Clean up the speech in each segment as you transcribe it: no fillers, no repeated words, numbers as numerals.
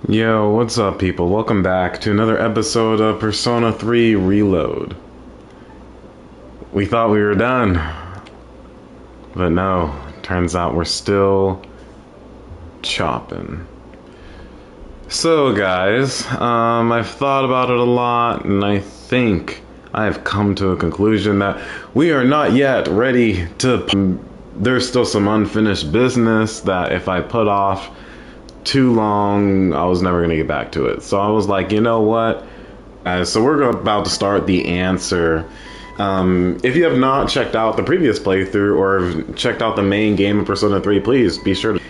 Yo, what's up, people? Welcome back to another episode of Persona 3 Reload. We thought we were done, but no, turns out we're still chopping. So, guys, I've thought about it a lot, and I think I've come to a conclusion that we are not yet ready to... There's still some unfinished business that if I put off too long, I was never going to get back to it. So I was like, you know what? So we're about to start the answer. If you have not checked out the previous playthrough or checked out the main game of Persona 3, please be sure to...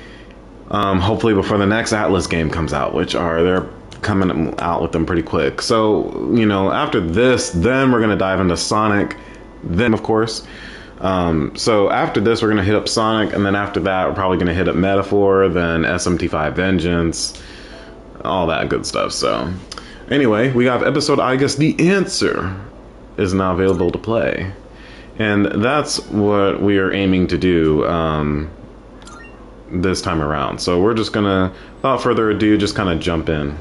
hopefully before the next Atlas game comes out, they're coming out with them pretty quick. So, you know, after this, then we're going to dive into Sonic. Then, of course... so after this, we're going to hit up Sonic, and then after that, we're probably going to hit up Metaphor, then SMT5 Vengeance, all that good stuff. So anyway, we have episode Aigis, The Answer is now available to play. And that's what we are aiming to do this time around. So we're just going to, without further ado, just kind of jump in.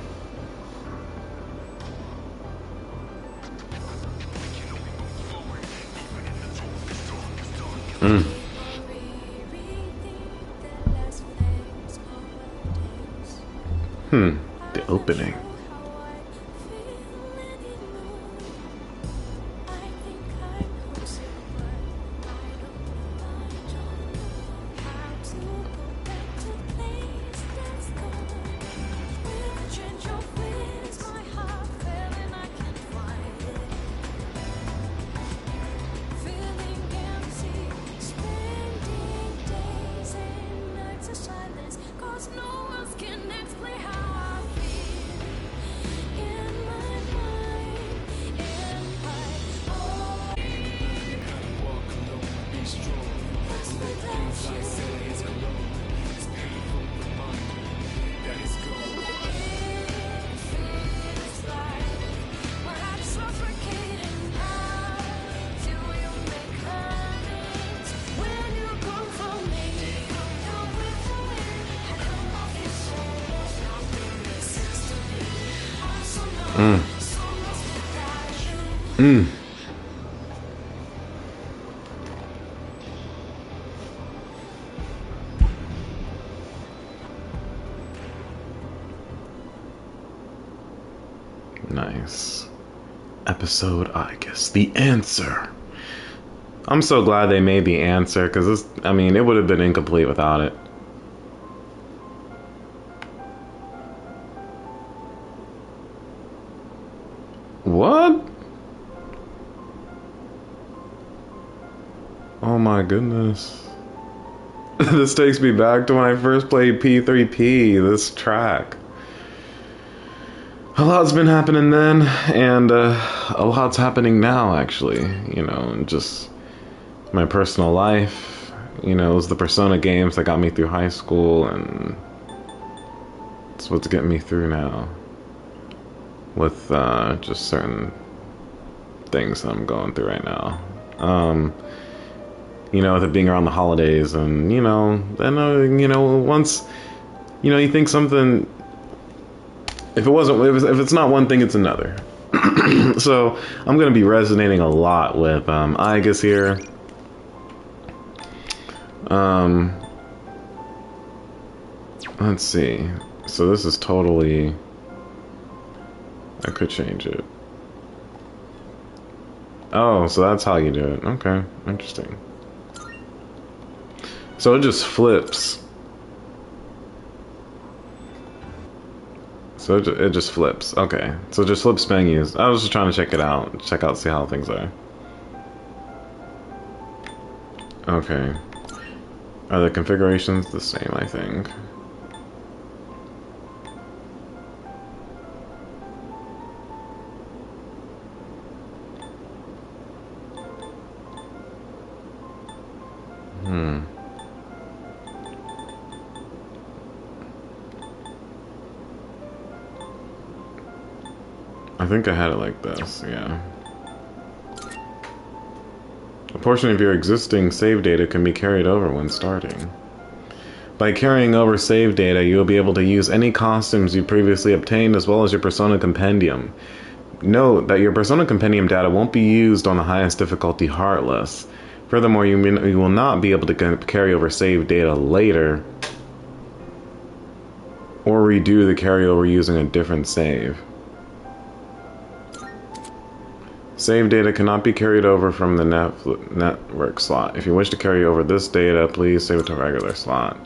The opening. Nice. Episode Aigis, The Answer. I'm so glad they made The Answer, because this, I mean, it would have been incomplete without it. What? Oh my goodness. This takes me back to when I first played P3P, this track. A lot's been happening then, and a lot's happening now, actually. You know, just my personal life. You know, it was the Persona games that got me through high school, and it's what's getting me through now. With just certain things that I'm going through right now. You know, with it being around the holidays, and, you know, once, you know, you think something... If it's not one thing, it's another. So I'm going to be resonating a lot with Aigis here. Let's see. So this is totally I could change it. Oh, so that's how you do it. Okay, interesting. So it just flips. So it just flips. Okay, so it just flips menus. I was just trying to check it out. See how things are. Okay. Are the configurations the same, I think? I think I had it like this, yeah. A portion of your existing save data can be carried over when starting. By carrying over save data, you will be able to use any costumes you previously obtained as well as your Persona Compendium. Note that your Persona Compendium data won't be used on the highest difficulty Heartless. Furthermore, you will not be able to carry over save data later or redo the carryover using a different save. Save data cannot be carried over from the network slot. If you wish to carry over this data, please save it to a regular slot.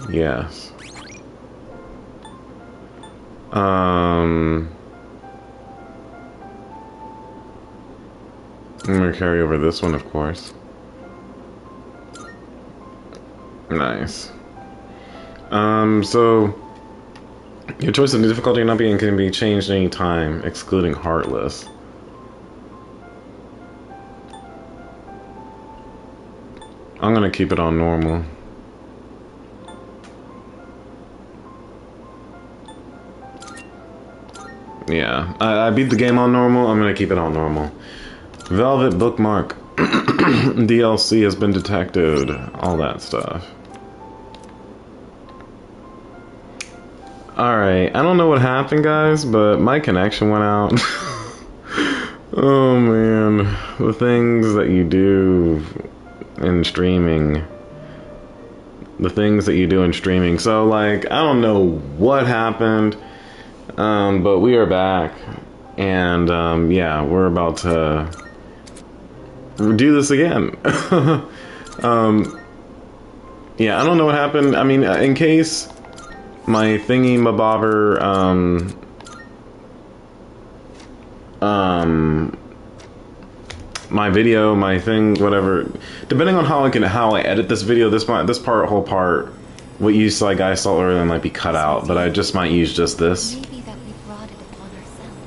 Yes. I'm gonna carry over this one, of course. Nice. So your choice of difficulty not being can be changed any time, excluding Heartless. I'm gonna keep it on normal. Yeah, I beat the game on normal. I'm gonna keep it on normal. Velvet bookmark. DLC has been detected. All that stuff. Alright, I don't know what happened, guys, but my connection went out. Oh man, the things that you do in streaming. The things that you do in streaming. So, like, I don't know what happened, but we are back. And, yeah, we're about to do this again. Yeah, I don't know what happened. I mean, in case my thingy mabobber, my video, my thing, whatever. Depending on how I edit this video, whole part, what you saw, guys saw earlier, might be cut out, but I just might use just this. Maybe that we brought it upon ourselves.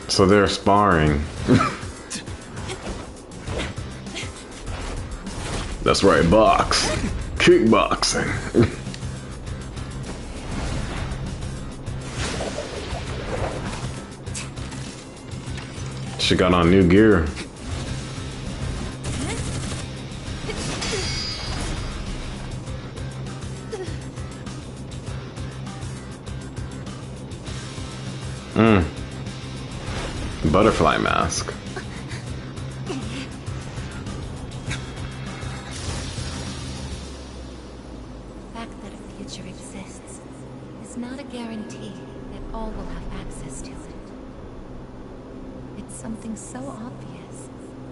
So they're sparring. That's right, box. Kickboxing. She got on new gear. Butterfly mask. The fact that a future exists is not a guarantee that all will have access to it. It's something so obvious,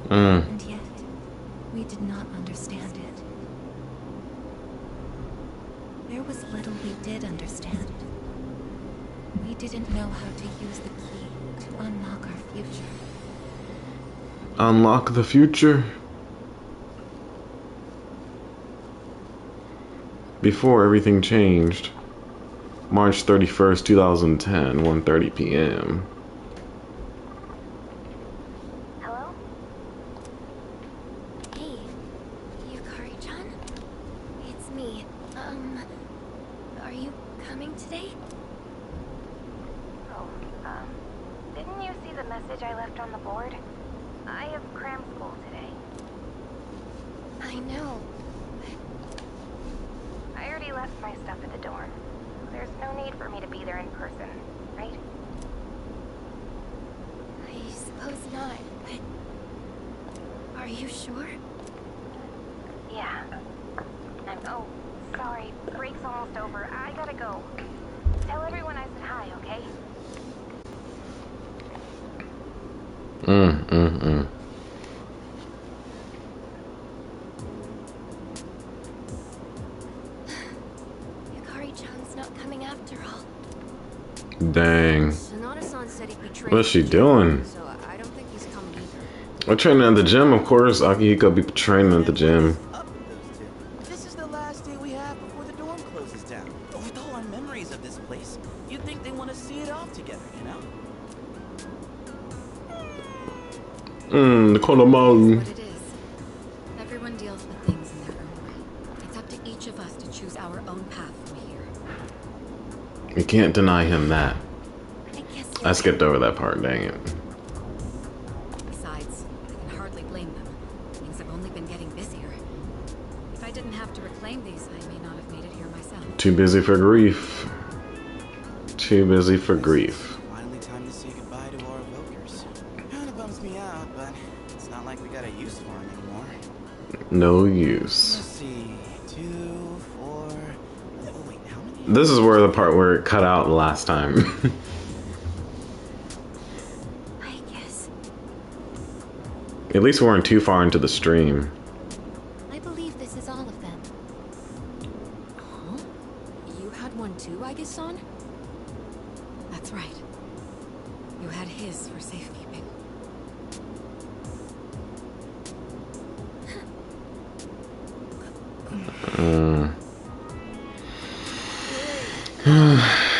and yet we did not understand it. There was little we did understand. We didn't know how to use the key to unlock our future. Unlock the future? Before everything changed. March 31st, 2010, 1:30 p.m. Hello? Hey, Yukari-chan? It's me. Are you coming today? Oh, didn't you see the message I left on the board? I have cram school today. I know. I already left my stuff at the dorm. There's no need for me to be there in person, right? I suppose not, but... Are you sure? Yeah. Oh, sorry. Break's almost over. I gotta go. Tell everyone I said hi, okay? Yukari-chan's not coming after all. Dang. Thanatos said he'd be training. What's she doing? So I don't think he's coming either. We're training at the gym, of course. Akihiko be training at the gym. This is the last day we have before the dorm closes down. With all our memories of this place, you'd think they want to see it off together, you know? The Konomaru. What it is. Everyone deals with things in their own way. It's up to each of us to choose our own path from here. We can't deny him that. I guess I skipped over that part, dang it. Besides, I can hardly blame them. Things have only been getting busier. If I didn't have to reclaim these, I may not have made it here myself. Too busy for grief. Too busy for grief. Finally time to say goodbye to our evokers. Kinda bums me out, but it's not like we got a use for them anymore. No Let's use. see. 2, 4... Oh, wait, how many? This is where the part where it cut out last time. I guess. At least we weren't too far into the stream. I believe this is all of them. Huh? You had one too, Aigis-san? That's right. You had his for safekeeping.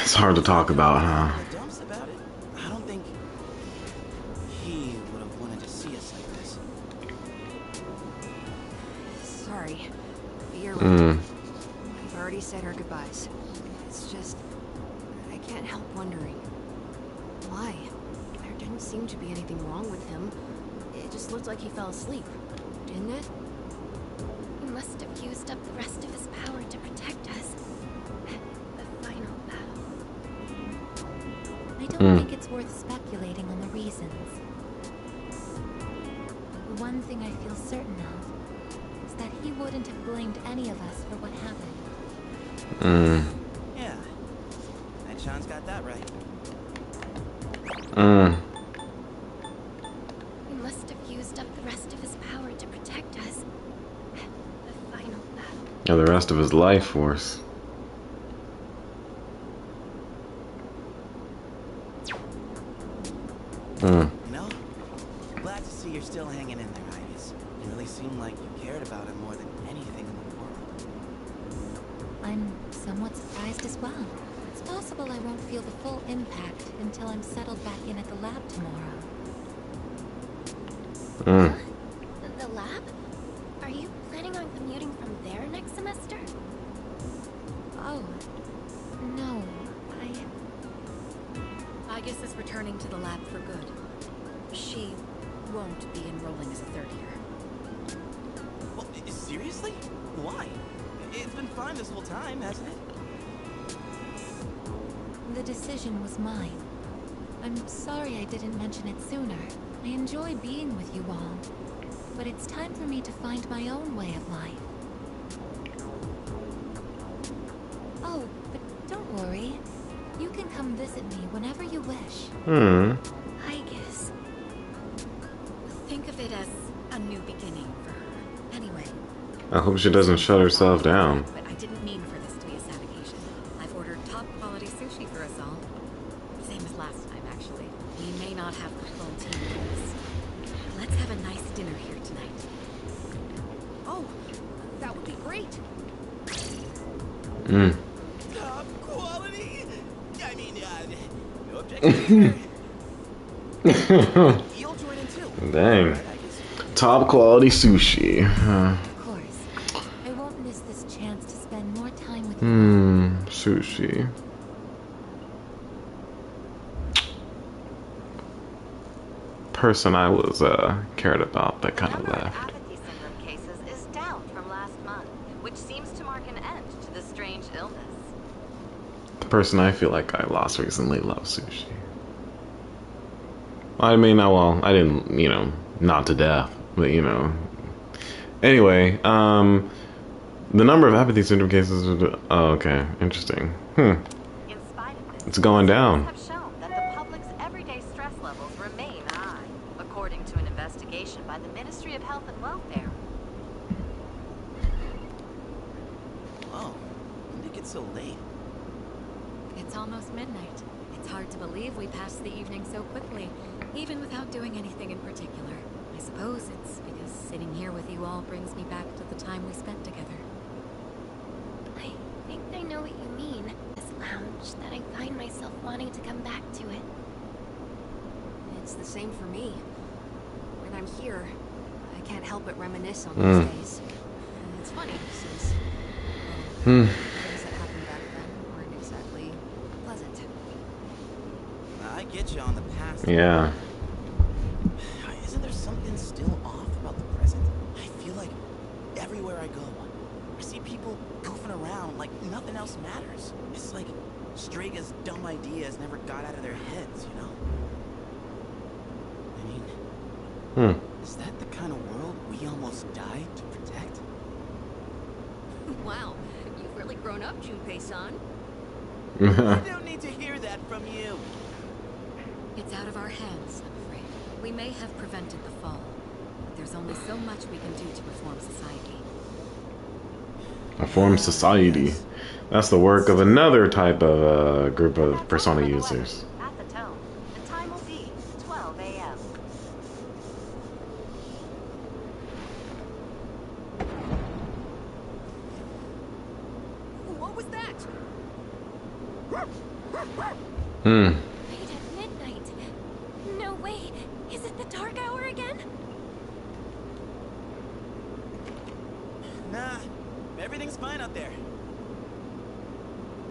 It's hard to talk about, huh? The dumps about it? I don't think he would have wanted to see us like this. Sorry. You're right. We've already said our goodbyes. It's just... I can't help wondering. Why? There didn't seem to be anything wrong with him. It just looked like he fell asleep. Didn't it? He must have used up the rest of his power to protect us. The final battle. I don't think it's worth speculating on the reasons. The one thing I feel certain of is that he wouldn't have blamed any of us for what happened. Yeah. And Sean's got that right. He must have used up the rest of his power to protect us. The final battle. Yeah, the rest of his life force. You know, glad to see you're still hanging in there, Aigis. You really seem like you cared about him more than anything in the world. I'm somewhat surprised as well. It's possible I won't feel the full impact until I'm settled back in at the lab tomorrow. The lab? Are you planning on commuting from there next semester? Oh, no, Aigis is returning to the lab for good. She won't be enrolling as a third year. Well, seriously? Why? It's been fine this whole time, hasn't it? The decision was mine. I'm sorry I didn't mention it sooner. I enjoy being with you all. But it's time for me to find my own way of life. Oh, but don't worry. You can come visit me whenever you wish. Aigis. Think of it as a new beginning for her. Anyway. I hope she doesn't shut herself down. But I didn't mean for this to be a sad occasion. I've ordered top quality sushi for us all. Same as last time, actually. We may not have the full team for this. Let's have a nice dinner here tonight. Oh, that would be great. Top quality? I mean, no objections. You'll join in too. Dang. Right, Aigis? Top quality sushi. Of course. I won't miss this chance to spend more time with you. Sushi. Person I was cared about that kind of The number of left. apathy syndrome cases is down from last month, which seems to mark an end to this strange illness. The person I feel like I lost recently loves sushi. I mean, well, I didn't, not to death, But you know. Anyway, the number of apathy syndrome cases. Oh, okay, interesting. In spite of this, It's going down. have shown that the public's everyday stress levels remain high, according to an investigation by the Ministry of Health and Welfare. Oh, when did it get so late? It's almost midnight. It's hard to believe we passed the evening so quickly, even without doing anything in particular. I suppose it's because sitting here with you all brings me back to the time we spent together. I think I know what you mean. This lounge, that I find myself wanting to come back to it. It's the same for me. When I'm here, I can't help but reminisce on those days. And it's funny, since things that happened back then weren't exactly pleasant. I get you on the past. Yeah. Isn't there something still off about the present? I feel like everywhere I go, I see people goofing around like nothing else matters. It's like Strega's dumb ideas never got out of their heads, you know? I mean, is that the kind of world we almost died to protect? Wow, you've really grown up, Junpei-san. I don't need to hear that from you. It's out of our hands, I'm afraid. We may have prevented the fall, but there's only so much we can do to reform society. Reform society. That's the work of another type of group of Persona users. At the tone, the time will be 12 a.m. What was that? Right at midnight. No way. Is it the dark hour again? Nah, everything's fine out there.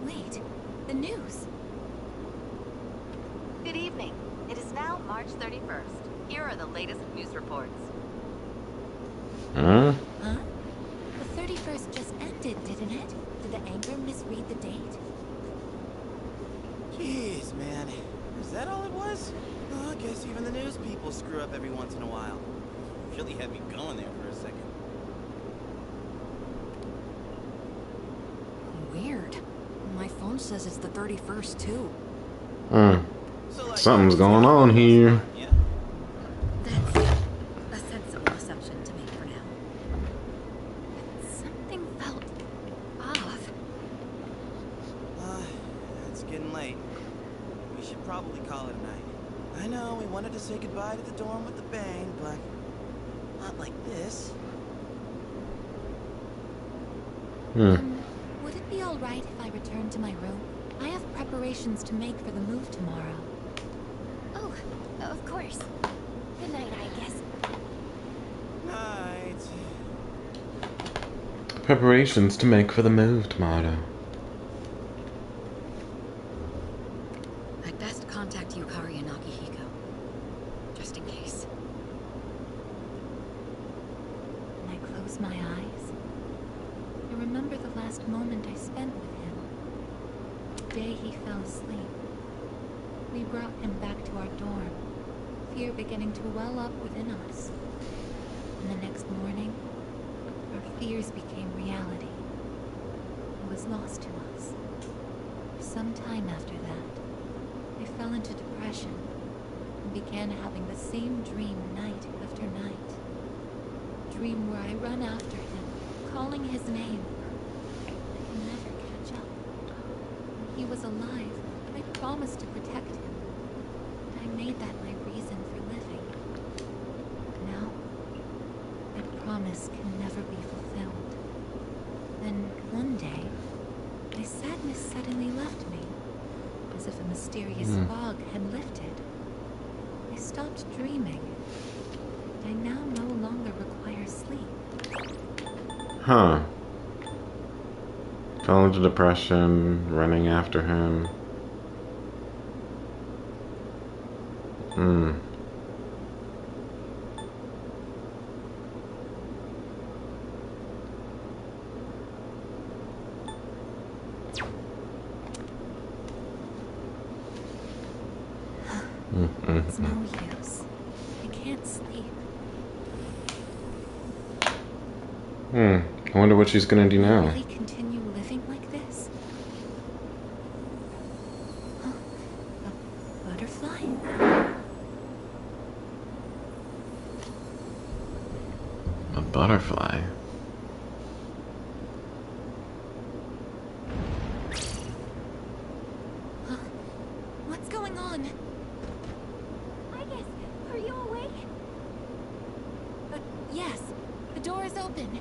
Wait, the news. Good evening. It is now March 31st. Here are the latest news reports. Huh? Huh? The 31st just ended, didn't it? Did the anchor misread the date? Jeez, man. Is that all it was? Oh, I guess even the news people screw up every once in a while. Really had me going there for a second. Weird. My phone says it's the 31st, too. So, like, Something's going on here. Yeah. That's a sensible assumption to make for now. Something felt off. It's getting late. We should probably call it a night. I know we wanted to say goodbye to the dorm with a bang, but not like this. Would it be all right if I returned to my room? I have preparations to make for the move tomorrow. Oh, of course. Good night, I guess. Night. Preparations to make for the move tomorrow. I'd best contact Yukari and Akihiko, just in case. When I close my eyes, I remember the last moment I spent with him. The day he fell asleep. We brought him back to our dorm, fear beginning to well up within us. And the next morning, our fears became reality. He was lost to us. For some time after that, I fell into depression and began having the same dream night after night. A dream where I run after him, calling his name. I can never catch up. When he was alive, I promised to protect him. And I made that my reason for living. Now, that promise can never be fulfilled. Then, one day, my sadness suddenly left me, as if a mysterious fog had lifted. I stopped dreaming, and I now no longer require sleep. Huh. Fell into depression, running after him. It's no use. I can't sleep. I wonder what she's gonna do now. Really continue living like this? Huh? A butterfly? A butterfly. Huh? What's going on? Aigis, are you awake? Yes, the door is open.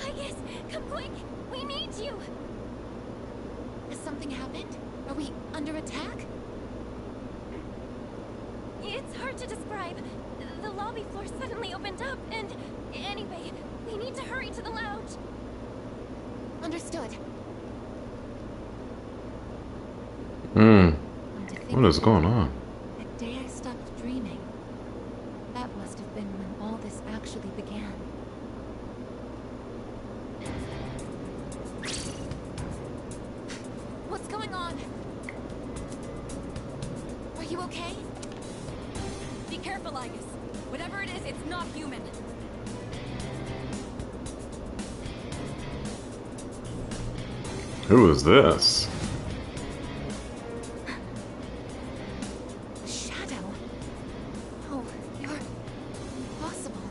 Aigis, come quick! We need you! Has something happened? Are we under attack? It's hard to describe. The lobby floor suddenly opened up, and anyway, we need to hurry to the lounge. Understood. What is going on? The day I stopped dreaming, that must have been when all this actually began. What's going on? Are you okay? Be careful, Aigis. Whatever it is, it's not human. Who is this? A shadow. Oh, you're impossible.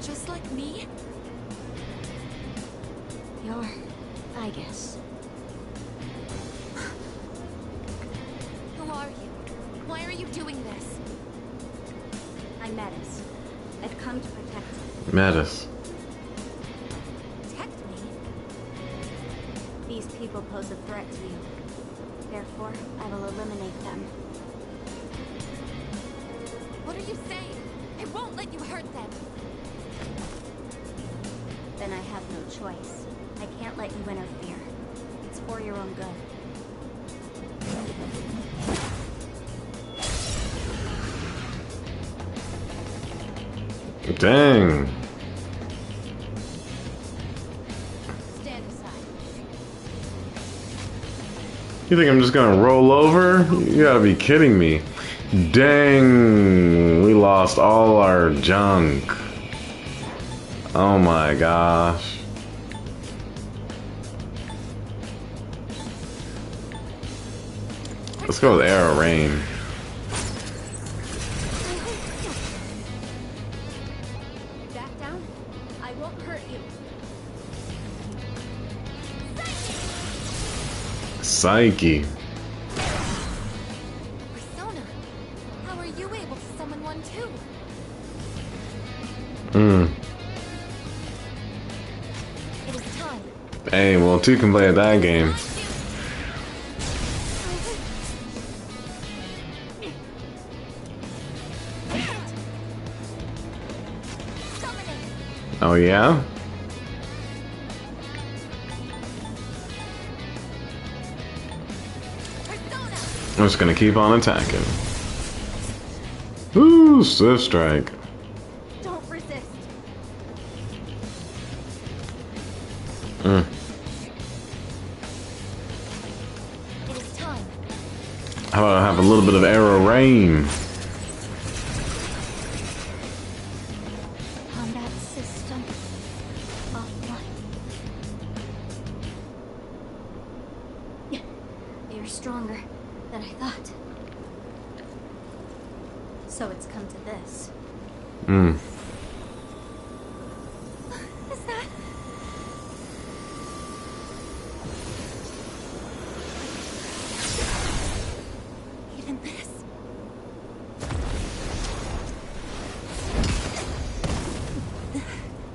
Just like me? You're Aigis. Who are you? Why are you doing this? I'm Metis. I've come to protect you. Metis. Protect me? These people pose a threat to you. Therefore, I will eliminate them. What are you saying? I won't let you hurt them. Then I have no choice. I can't let you interfere. It's for your own good. Dang. Stand aside. You think I'm just gonna roll over? You gotta be kidding me. Dang. We lost all our junk. Oh my gosh. Let's go with Arrow Rain. Back down. I won't hurt you. Psyche. Persona, how are you able to summon one too? It is time. Hey, well, two can play at that game. Oh yeah? I'm just gonna keep on attacking. Ooh, Swift Strike. Don't resist. Mm. It is time. How about I have a little bit of Arrow Rain? Combat system offline. You're stronger than I thought. So it's come to this. Is that... Even this...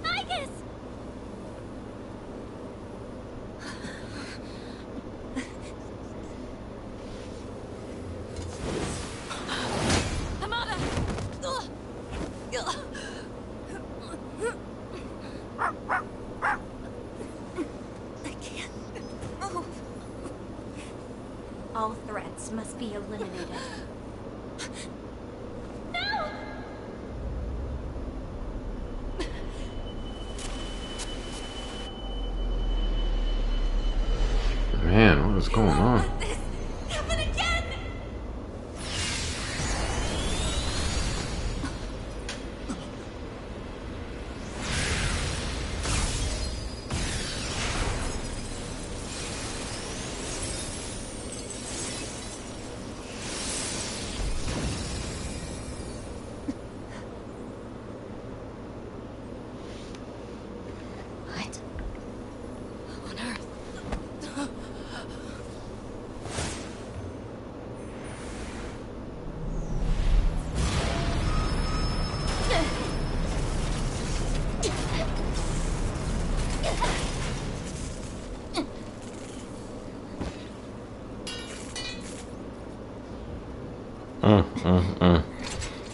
Aigis! Hamada! I can't move. All threats must be eliminated. No! Man, what is going on? Let this happen again!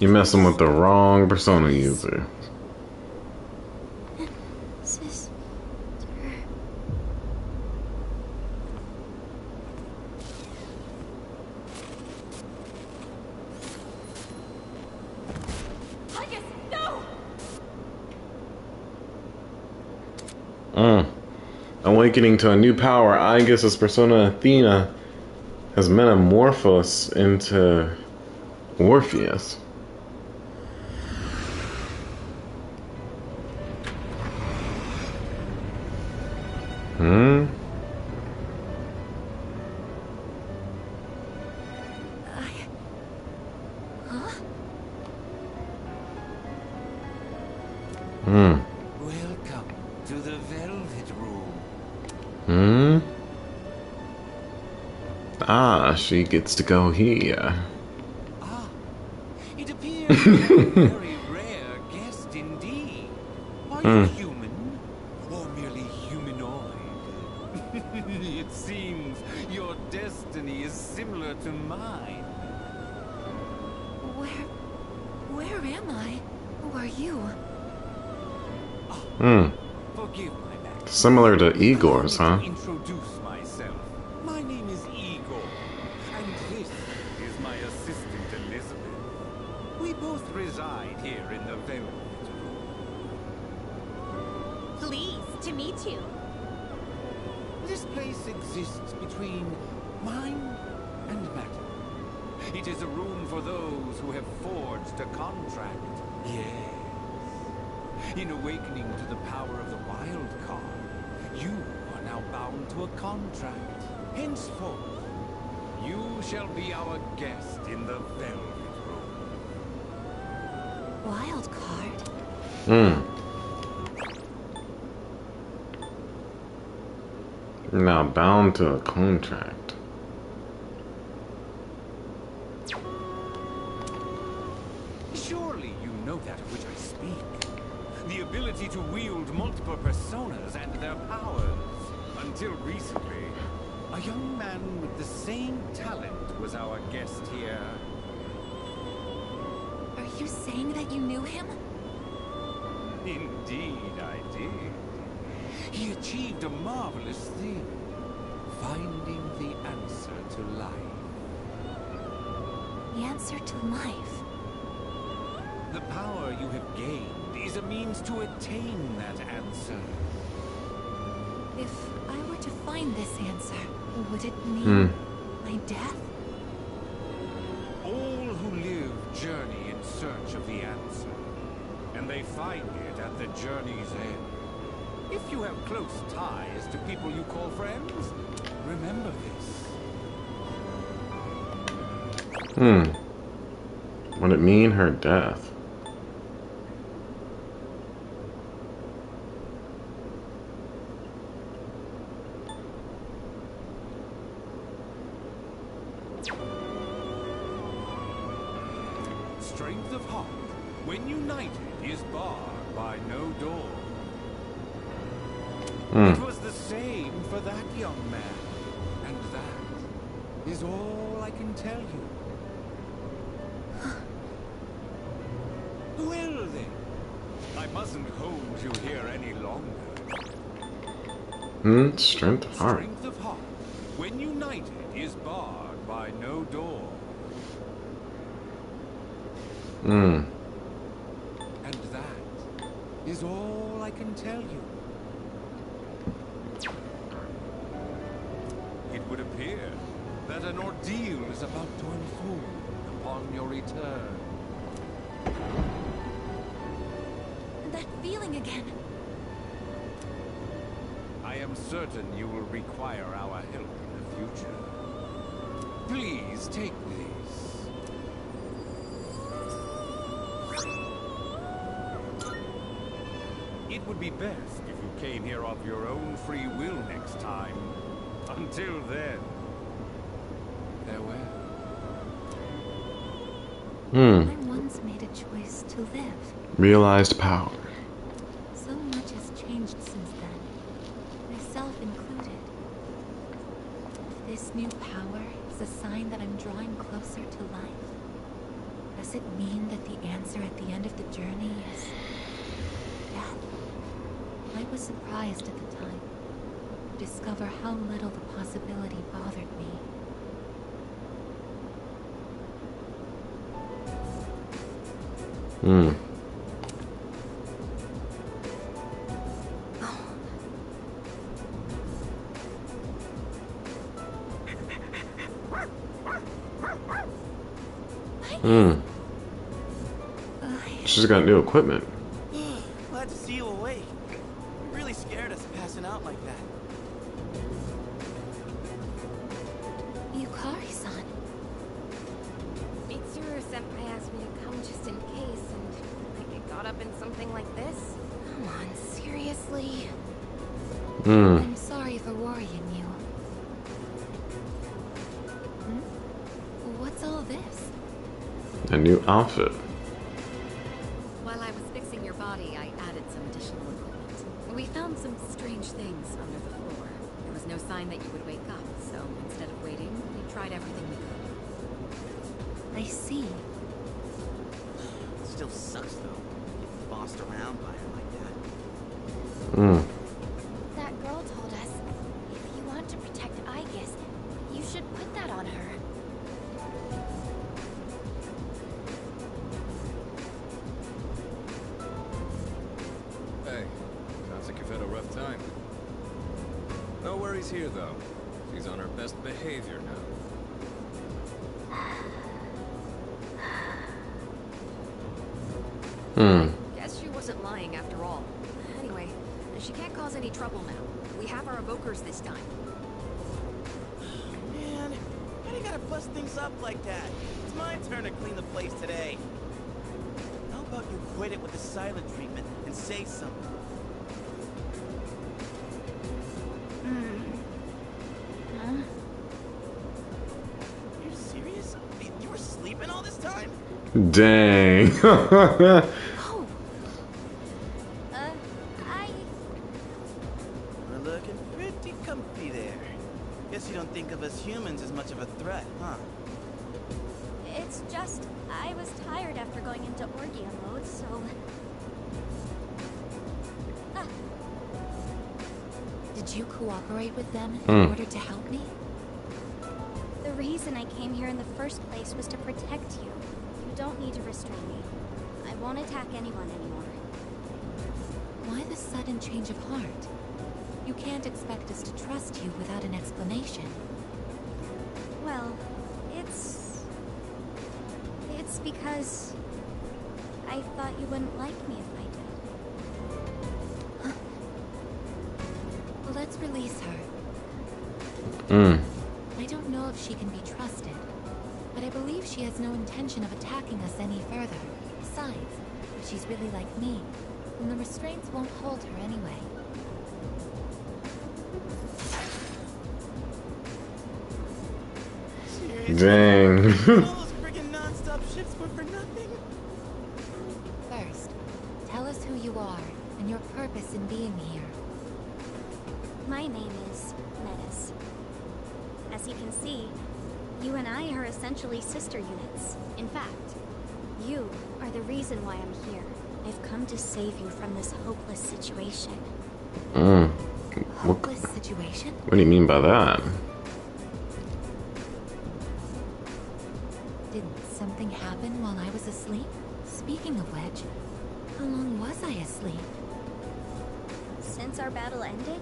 You're messing with the wrong persona user. Sister. Aigis, no! Awakening to a new power, Aigis' persona Athena has metamorphosed into Orpheus. Welcome to the Velvet Room. Ah, she gets to go here. Ah, it appears you are a very rare guest indeed. Are you human? Or merely humanoid? It seems your destiny is similar to mine. Where am I? Who are you? Forgive my back. Similar to Igor's, huh? Introduce myself. My name is Igor, and this is my assistant Elizabeth. We both reside here in the Velvet Room. Pleased to meet you. This place exists between mind and matter. It is a room for those who have forged a contract. Yes. In awakening to the power of the wild card, you are now bound to a contract. Henceforth, you shall be our guest in the Velvet Room. Wild card? You're now bound to a contract. Surely you know that of which I speak. The ability to wield multiple personas and their powers. Until recently, a young man with the same talent was our guest here. Are you saying that you knew him? Indeed, I did. He achieved a marvelous thing, finding the answer to life. The answer to life? The power you have gained is a means to attain that answer. If I were to find this answer, would it mean my death? All who live journey in search of the answer, and they find it at the journey's end. If you have close ties to people you call friends, remember this. Would it mean her death? Strength of heart, when united, is barred by no door. It was the same for that young man, and that is all I can tell you. Well then, I mustn't hold you here any longer. Strength of heart. Strength of heart, when united, is barred by no door. And that is all I can tell you. It would appear that an ordeal is about to unfold upon your return. That feeling again. I am certain you will require our help in the future. Please take these. It would be best if you came here of your own free will next time. Until then, farewell. I once made a choice to live. Realized power. So much has changed since then, myself included. If this new power is a sign that I'm drawing closer to life, a Does it mean that the answer at the end of the journey is death? I was surprised at the time to discover how little the possibility bothered me. She's got new equipment. Glad to see you awake. You really scared us passing out like that. Yukari-san. Mitsuru-senpai asked me to come just in case, and I get caught up in something like this. Come on, seriously? I'm sorry for worrying you. What's all this? A new outfit. While I was fixing your body, I added some additional equipment. We found some strange things under the floor. There was no sign that you would wake up, so instead of waiting, we tried everything we could. I see. It still sucks though. Get bossed around by her like that. That girl told us, if you want to protect Aigis, you should put that on her. Hey, sounds like you've had a rough time. No worries here, though. She's on her best behavior now. Guess she wasn't lying after all. Anyway, she can't cause any trouble now. We have our evokers this time. Man, why do you gotta bust things up like that? It's my turn to clean the place today. How about you quit it with the silent treatment and say something? You're serious? You were sleeping all this time? Dang. Oh. We're looking pretty comfy there. Guess you don't think of us humans as much of a threat, huh? It's just, I was tired after going into Orgia mode, so... Did you cooperate with them in order to help me? The reason I came here in the first place was to protect you. You don't need to restrain me. I won't attack anyone anymore. Why the sudden change of heart? You can't expect us to trust you without an explanation. Well, it's because I thought you wouldn't like me if I did. Well, let's release her. I don't know if she can be trusted, but I believe she has no intention of attacking us any further. Besides, if she's really like me, then the restraints won't hold her anyway. Dang. All those friggin' non-stop shifts were for nothing? First, tell us who you are and your purpose in being here. My name is Metis. As you can see, you and I are essentially sister units. In fact, you are the reason why I'm here. I've come to save you from this hopeless situation. Hopeless situation? What do you mean by that? Did something happen while I was asleep? Speaking of which, how long was I asleep? Since our battle ended,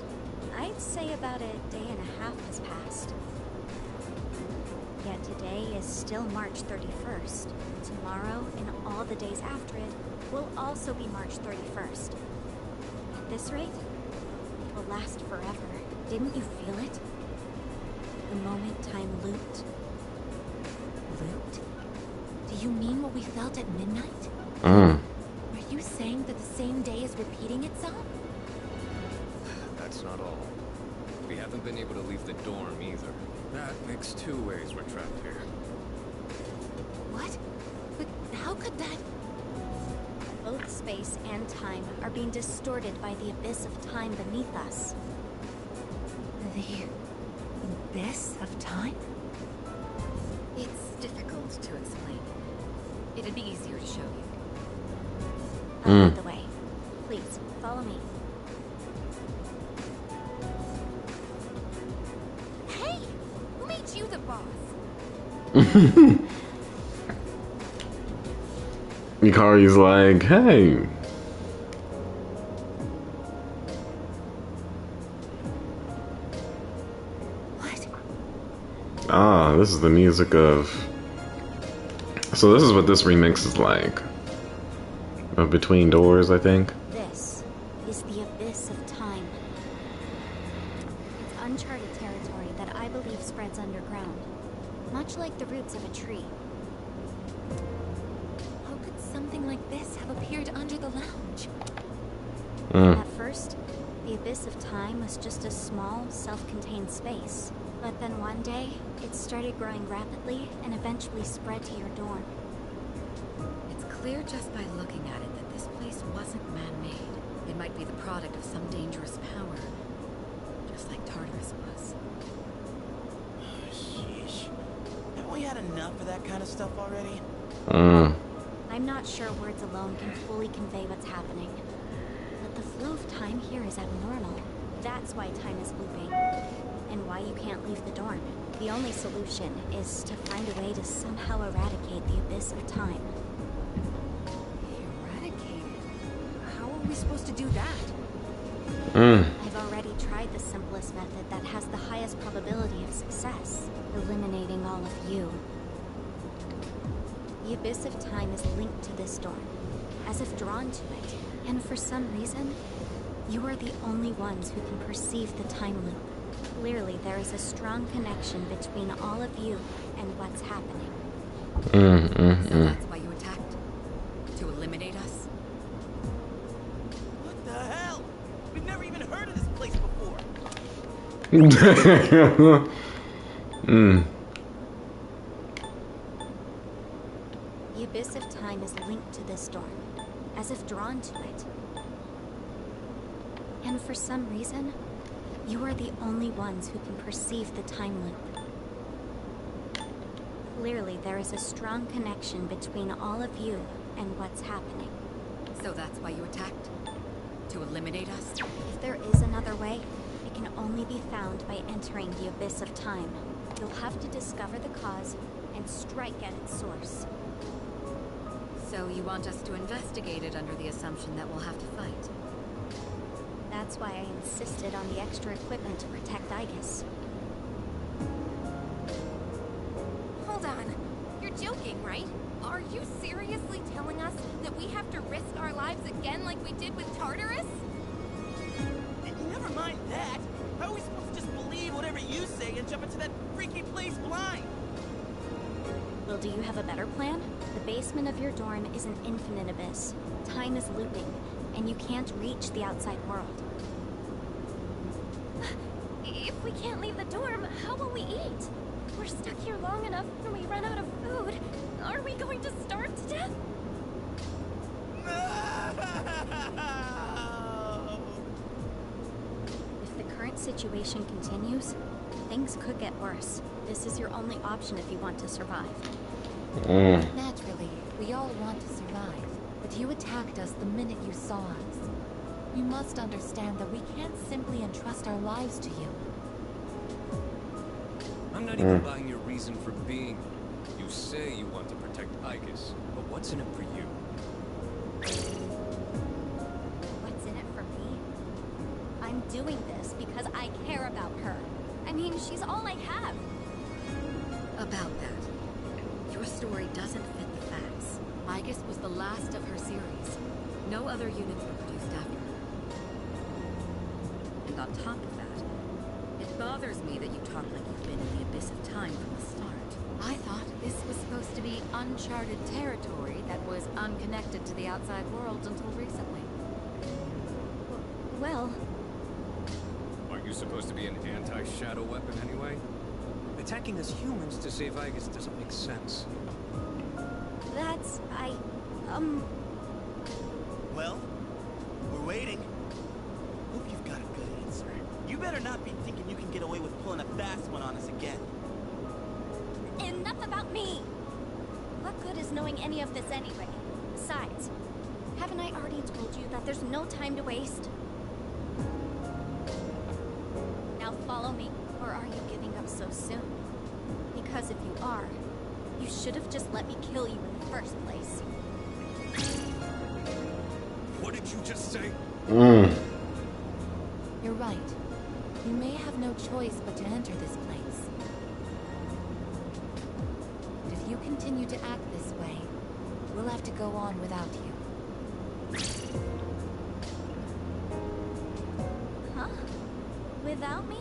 I'd say about a day and a half has passed. Yet today is still March 31st. Tomorrow and all the days after it will also be March 31st. At this rate, it will last forever. Didn't you feel it? The moment time looped. Looped? Do you mean what we felt at midnight? Mm. Are you saying that the same day is repeating itself? That's not all. We haven't been able to leave the dorm either. That makes two ways we're trapped here. What? But how could that... Both space and time are being distorted by the abyss of time beneath us. The... abyss of time? It's difficult to explain. It'd be easier to show you. I'll lead the way. Please, follow me. Hey! Who made you the boss? Mikari's like, hey. Ah, this is the music of... So this is what this remix is like. Of Between Doors, I think. This is the abyss of time. It's uncharted territory that I believe spreads underground, much like the roots of a tree. How could something like this have appeared under the lounge? At first, the abyss of time was just a small, self-contained space. But then one day, it started growing rapidly and eventually spread to your dorm. It's clear just by looking at it that this place wasn't man-made. It might be the product of some dangerous power, just like Tartarus was. Sheesh. Haven't we had enough of that kind of stuff already? I'm not sure words alone can fully convey what's happening. But the flow of time here is abnormal. That's why time is looping. And why you can't leave the dorm. The only solution is to find a way to somehow eradicate the abyss of time. Eradicate it? How are we supposed to do that? I've already tried the simplest method that has the highest probability of success. Eliminating all of you. The abyss of time is linked to this dorm, as if drawn to it. And for some reason, you are the only ones who can perceive the time loop. Clearly, there is a strong connection between all of you and what's happening. So that's why you attacked? To eliminate us? What the hell? We've never even heard of this place before. The abyss of time is linked to this dorm, as if drawn to it. And for some reason, you are the only ones who can perceive the time loop. Clearly, there is a strong connection between all of you and what's happening. So that's why you attacked? To eliminate us? If there is another way, it can only be found by entering the abyss of time. You'll have to discover the cause and strike at its source. So you want us to investigate it under the assumption that we'll have to fight? That's why I insisted on the extra equipment to protect Aigis. Hold on. You're joking, right? Are you seriously telling us that we have to risk our lives again like we did with Tartarus? Never mind that. How are we supposed to just believe whatever you say and jump into that freaky place blind? Well, do you have a better plan? The basement of your dorm is an infinite abyss. Time is looping, and you can't reach the outside world. If we can't leave the dorm, how will we eat? We're stuck here long enough and we run out of food. Are we going to starve to death? No! If the current situation continues, things could get worse. This is your only option if you want to survive. Naturally, we all want to survive, but you attacked us the minute you saw us. You must understand that we can't simply entrust our lives to you. I'm not even buying your reason for being. You say you want to protect Aigis, but what's in it for you? What's in it for me? I'm doing this because I care about her. I mean, she's all I have. About that, your story doesn't fit the facts. Aigis was the last of her series. No other units were produced after her. And on top of that, it bothers me that you talk like you've been in the abyss of time from the start. I thought this was supposed to be uncharted territory that was unconnected to the outside world until recently. Well, Aren't you supposed to be an anti-shadow weapon anyway? Attacking us humans to save Aigis doesn't make sense. that's... Well, we're waiting. Hope you've got a good answer. You better not be thinking you can get away with pulling a fast one on us again. Enough about me! What good is knowing any of this anyway? Besides, haven't I already told you that there's no time to waste? Now follow me, or are you giving up so soon? Because if you are, you should have just let me kill you in the first place. What did you just say? You're right. You may have no choice but to enter this place. But if you continue to act this way, we'll have to go on without you. Huh? Without me?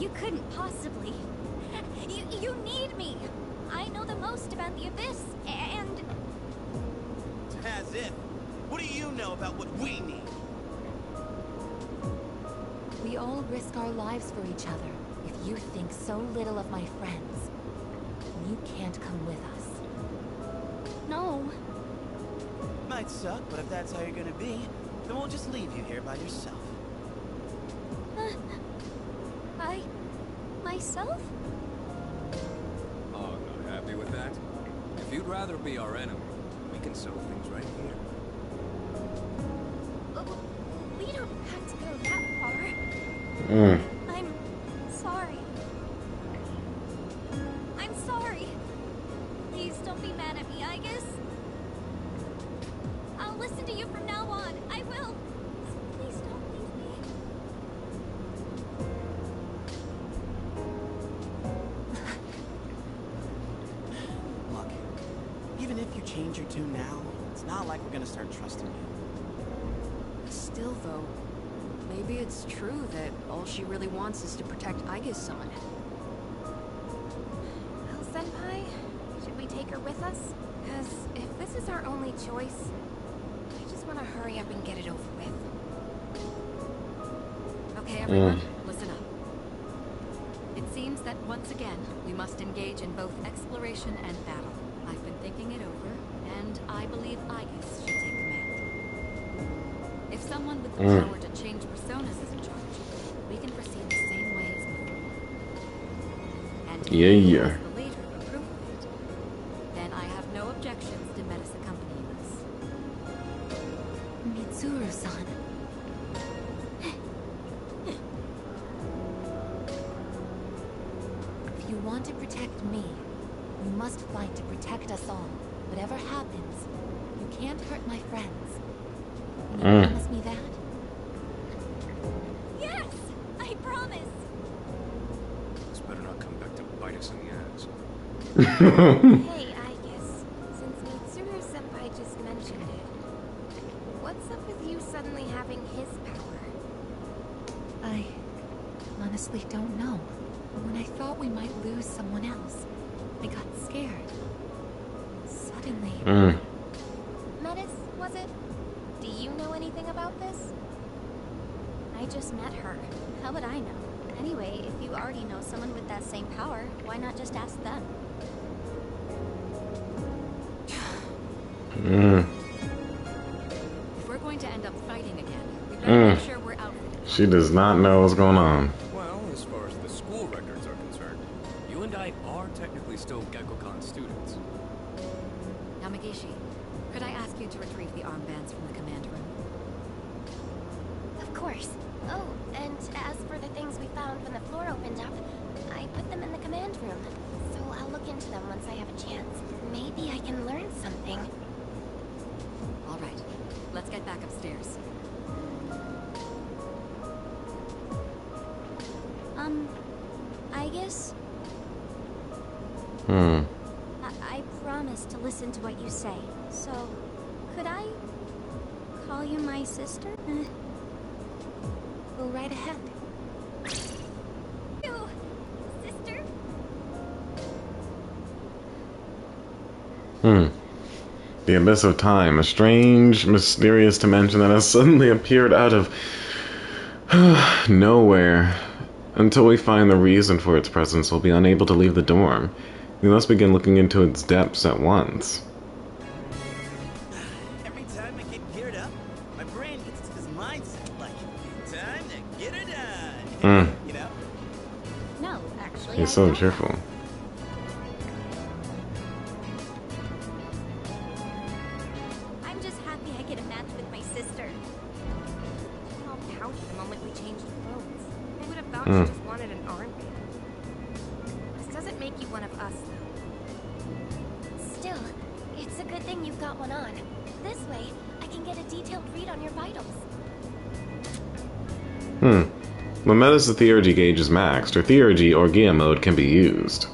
You couldn't possibly. You need me. I know the most about the Abyss, and... As if. What do you know about what we need? We all risk our lives for each other. If you think so little of my friends, you can't come with us. No. Might suck, but if that's how you're gonna be, then we'll just leave you here by yourself. Myself? Oh, not happy with that? If you'd rather be our enemy, we can settle things right here. We don't have to go that far. I'm sorry. I'm sorry. Please don't be mad at me, Aigis. I'll listen to you from now on. I will. Please don't leave me. Look, even if you change your tune now, it's not like we're gonna start trusting you. Still, though, maybe it's true that all she really wants is to protect Aigis-san. Well, Senpai, should we take her with us? Because if this is our only choice, I just want to hurry up and get it over with. Okay, everyone, listen up. It seems that once again, we must engage in both exploration and battle. I've been thinking it over, and I believe Aigis should take command. If someone with the power to change personas is in charge, we can proceed the same way as before. And if you as the leader approve of it, then I have no objections to Metis accompanying us. Mitsuru-san. If you want to protect me, you must fight to protect us all. Whatever happens, you can't hurt my friends. Can you promise me that? Yes! I promise! This better not come back to bite us in the ass. Hey, Aigis. Since Mitsuru Senpai just mentioned it, what's up with you suddenly having his power? I honestly don't know. But when I thought we might lose someone else, I got scared. Suddenly... Metis, was it? Do you know anything about this? I just met her. How would I know? Anyway, if you already know someone with that same power, why not just ask them? If we're going to end up fighting again, we better make sure we're outfitted. She does not know what's going on. Well, as far as the school records are concerned, you and I are technically still Gekkokan students. Yamagishi, could I ask you to retrieve the armbands from the command room? Of course. Oh, and as for the things we found when the floor opened up, I put them in the command room. So I'll look into them once I have a chance. Maybe I can learn something. All right, let's get back upstairs. Aigis? I promise to listen to what you say. So, could I call you my sister? Go right ahead. You, sister? The Abyss of Time, a strange, mysterious dimension that has suddenly appeared out of nowhere. Until we find the reason for its presence, we'll be unable to leave the dorm. We must begin looking into its depths at once. Every time I get geared up, my brain gets into this mindset like, time to get it done. You know? No, actually, He's I so don't. cheerful. county the moment we changed clothes. I would have thought she just wanted an armband. This doesn't make you one of us, though. Still, it's a good thing you've got one on. This way, I can get a detailed read on your vitals. When Metis' theurgy gauge is maxed, her theurgy Orgia mode can be used.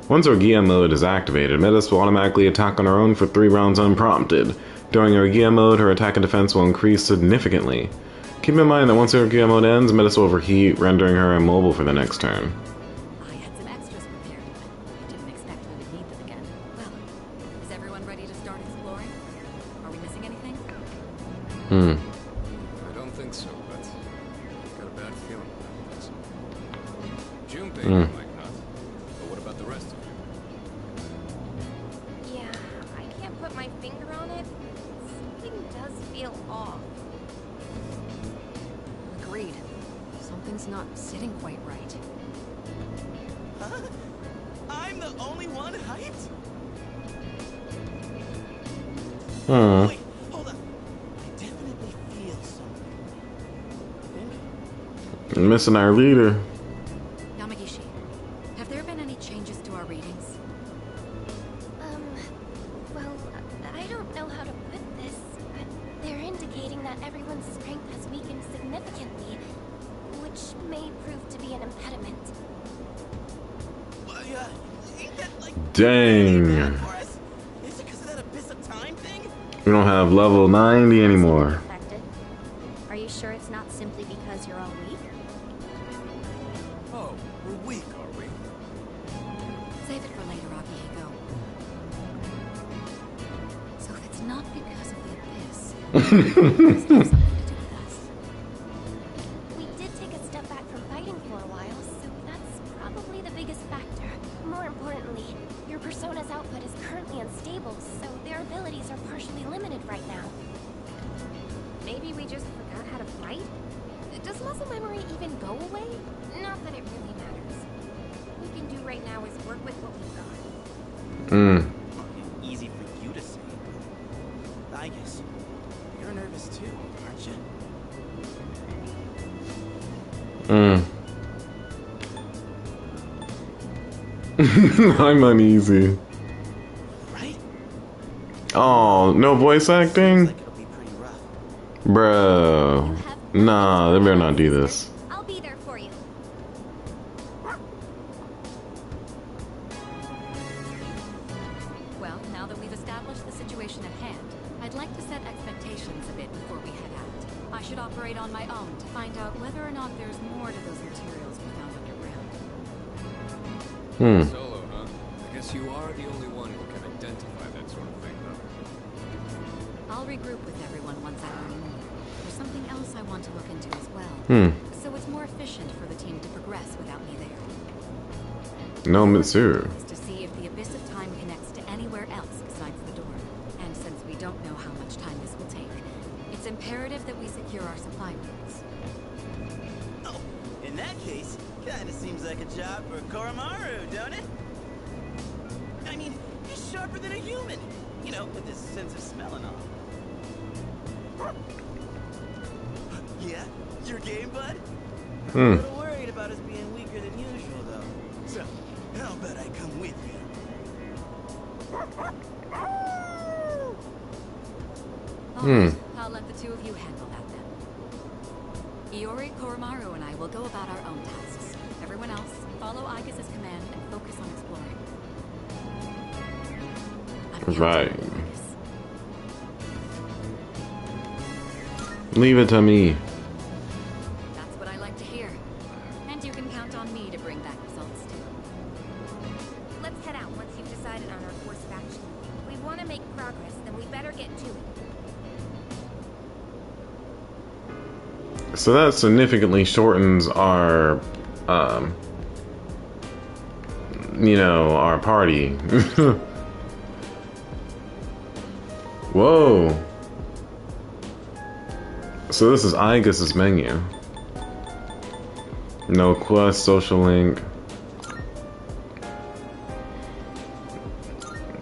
Once Orgia mode is activated, Metis will automatically attack on her own for 3 rounds unprompted. During Orgia mode, her attack and defense will increase significantly. Keep in mind that once Orgia mode ends, Metis will overheat, rendering her immobile for the next turn. I had some extras prepared, but I didn't expect we would need them again. Well, is everyone ready to start exploring? Are we missing anything? I don't think so, but I've got a bad feeling about this. June baby might not. But what about the rest of you? Yeah, I can't put my finger on it. Something does feel off. Agreed. Something's not sitting quite right. Huh? I'm the only one hyped? Wait, hold up. I definitely feel something. Missing our leader. Yamagishi, have there been any changes to our readings? Well, I don't know how to put this, but they're indicating that everyone's strength has weakened significantly, which may prove to be an impediment. Yeah, ain't that like Dang. bad for us? Is it because of that abyss of time thing? We don't have level 90 anymore. Affected. Are you sure it's not simply because you're all weak? Oh, we're weak, are we? Save it for later, Akihiko. So if it's not because of the abyss, does it have something to do with us? We did take a step back from fighting for a while, so that's probably the biggest factor. More importantly, your persona's output is currently unstable, so their abilities are partially limited right now. Maybe we just forgot how to fight? Does muscle memory even go away? Not that it really matters. What we can do right now is work with what we've got. Easy for you to say. I guess you're nervous too, aren't you? I'm uneasy. Right? Oh, no voice acting? Like it'll be pretty rough. Bro. Nah, they better not do this. I'll be there for you. Well, now that we've established the situation at hand, I'd like to set expectations a bit before we head out. I should operate on my own to find out whether or not there's more to those materials we found underground. Solo, huh? I guess you are the only one who can identify that sort of thing, though. I'll regroup with everyone once I learn more. There's something else I want to look into as well. So it's more efficient for the team to progress without me there. No Mitsuru. Is to see if the Abyss of Time connects to anywhere else besides the door. And since we don't know how much time this will take, it's imperative that we secure our supply routes. Oh, in that case, kinda seems like a job for Koromaru, don't it? I mean, he's sharper than a human. You know, with his sense of smell and all. Yeah? Your game, bud? I'm a little worried about us being weaker than usual, though. So, how about I come with you? I'll let the two of you handle that then. Iori, Koromaru, and I will go about our own tasks. Everyone else, follow Aigis' command and focus on exploring. Right. Leave it to me. That's what I like to hear. And you can count on me to bring back results too. Let's head out once you've decided on our course of action. If we want to make progress, then we better get to it. So that significantly shortens our, you know, our party. Whoa. So this is Aigis' menu. No quest, social link.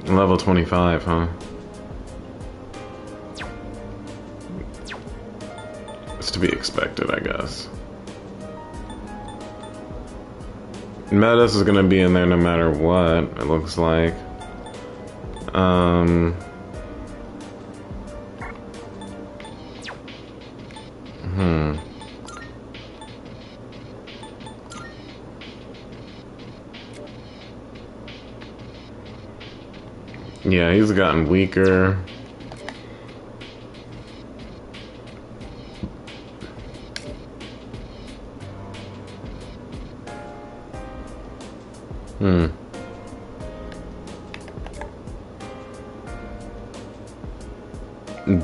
Level 25, huh? It's to be expected, I guess. Metis is gonna be in there no matter what, it looks like. Yeah, he's gotten weaker.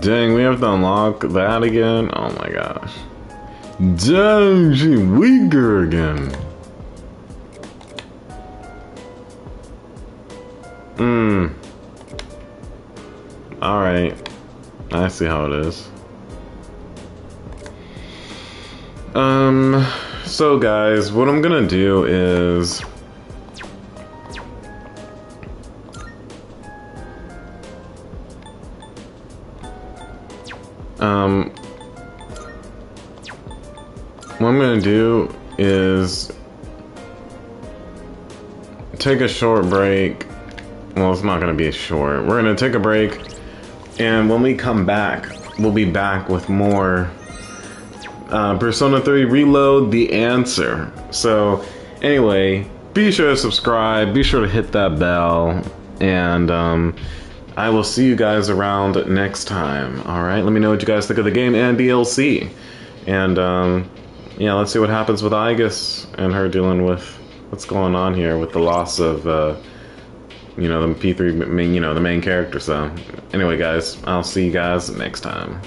Dang, we have to unlock that again? Oh my gosh. Dang, she's weaker again. Alright. I see how it is. So guys, what I'm gonna do is... what I'm gonna do is take a short break. Well, it's not gonna be a short. We're gonna take a break, and when we come back, we'll be back with more Persona 3 Reload: The Answer. So, anyway, be sure to subscribe, be sure to hit that bell, and I will see you guys around next time. Alright, let me know what you guys think of the game and DLC. And, yeah, let's see what happens with Aigis and her dealing with what's going on here with the loss of, you know, the P3, the main character. So, anyway, guys, I'll see you guys next time.